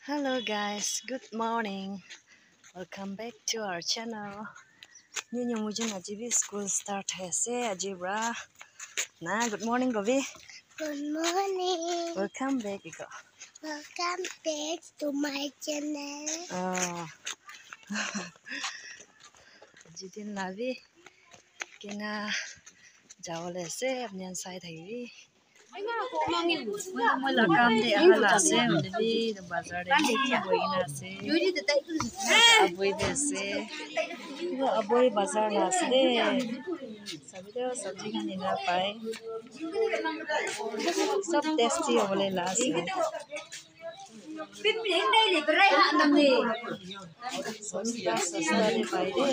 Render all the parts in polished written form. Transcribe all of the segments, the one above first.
Hello guys, good morning. Welcome back to our channel. New mujhe ajibi school start haise ajibra. Na good morning Gobi. Good morning. Welcome back Iko. Welcome back to my channel. Oh. Jidin labi kena jawale se apne side thai. Mula kam de ahala se ulebi bazar de boina se. Aboy de se. Aboy bazar na se. Sabi to sabji khani na pai. Sab tasty होले last में सस्ता सस्ता दे पाई दे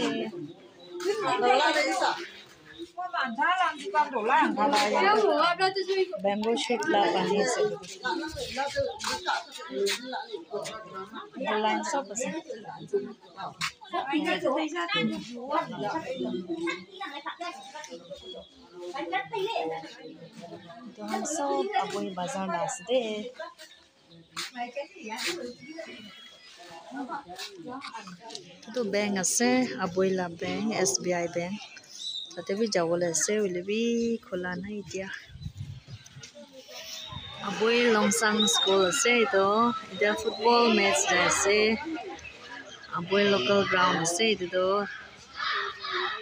bamboo shoot ला पानी से line सब बस तो हम सब अब वही बाजार लास दे तो बैंक আছে আবৈলা बैंक SBI बैंक তাতে বি যাবলৈ আছে ওলে বি খোলা নাই এতিয়া আবৈ লংসাং স্কুল আছে তো এতিয়া ফুটবল ম্যাচ আছে আবৈ লোকাল গ্রাউন্ড আছে তো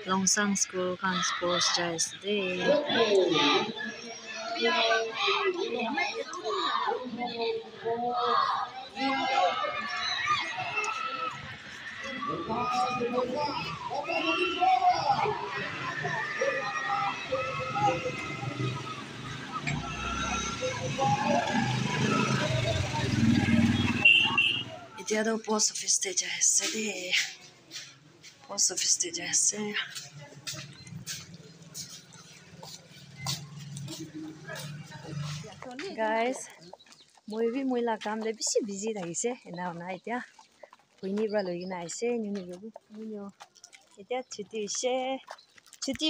লংসাং স্কুল খান স্পোর্টস আছে দে এতিয়া তো পোস্ট অফিস তে যাইছে দে পোস্ট অফিস তে যাইছে guys মই বি মইলা কাম দে বেছি বিজি লাগিছে এনা না এতিয়া কইনি ব্রা লই না আইছে নিনি গবি নিও এতিয়া ছুটি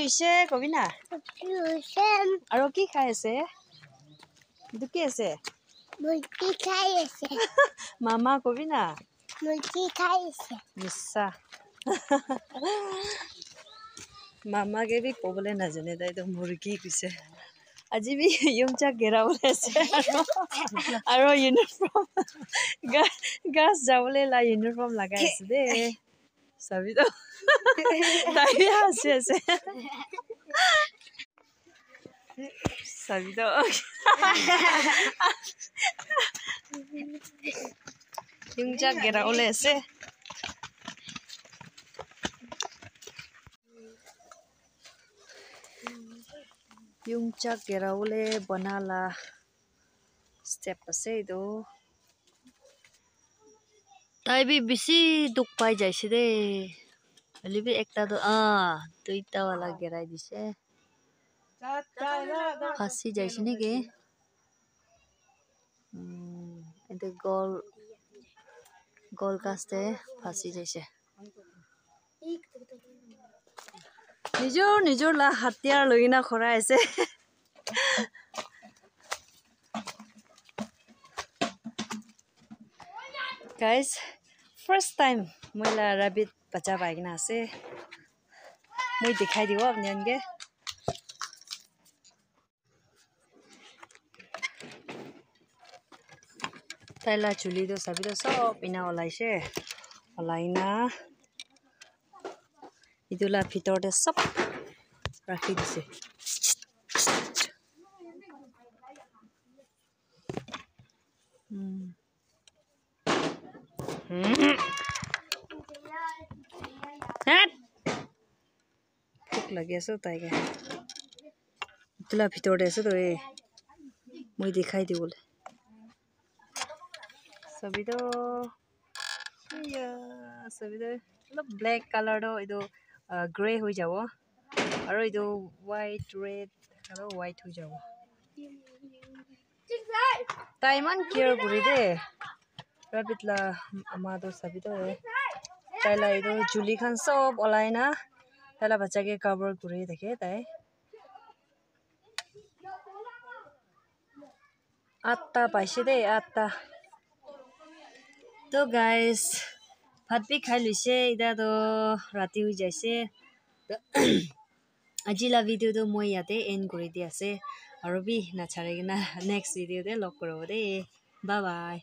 হৈছে কবি না আৰু কি খাই আছে দুকি আছে মুৰ্গী খাই আছে মামা কবি না মুৰ্গী খাই আছে মিছা মামা কে বি কবলে নাজানে তাই তো মুৰ্গী কৈছে আজি বি ইউমচা গেৰাবলে আছে আৰু ইউনিফৰ্ম গাছ যাবলে লা ইউনিফৰ্ম লাগাই আছে দে চাবি তো তাই আছে চাবি তো ইউমচা গেৰাবলে আছে ইউমচা গেৰাবলে বনালা step আছে তো তাই বি বেছি দুখ পাই যাইছে দে লিবি একটা তো দুইটা वाला গেরাই দিছে ফাঁসি যাইছে নাকি এতে গল কাস্তে ফাঁসি যাইছে নিজৰ লা হাতিয়াৰ লৈ না খৰাই আছে guys first time moila rabbit bacha baigna ase moi dikhai dibo apnyange taila chuli do sabi do sob ina olaise olaina idula bhitor de sob rakhi dise ভোক লাগি আছে তাইকে ইতলা ভিতৰতে আছে তো মই দেখাই দিবলে সবিতো অলপ ব্লেক কালাৰ do ইটো গ্ৰে হৈ যাব আৰু ইটো হোৱাইট ৰেড আৰু হোৱাইট হৈ যাব তাই মান কেয়াৰ কৰি দে ৰাবিতলা আমাটো সবিতো তাইলা ইটো জুলি খান সব ওলাই না তাইলা বাচ্চাকে কভাৰ কৰি দেখে তাই আটটা পাইছে দে আটটা তো গাইস ভাত বি খাই লৈছে এতিয়া তো ৰাতি হৈ যাইছে আজিলা ভিডিও তো মই ইয়াতে এন্ড কৰি দি আছে আৰু বি নাচাৰে কিনা নেক্সট ভিডিও দে লগ কৰিব দেই বাই বাই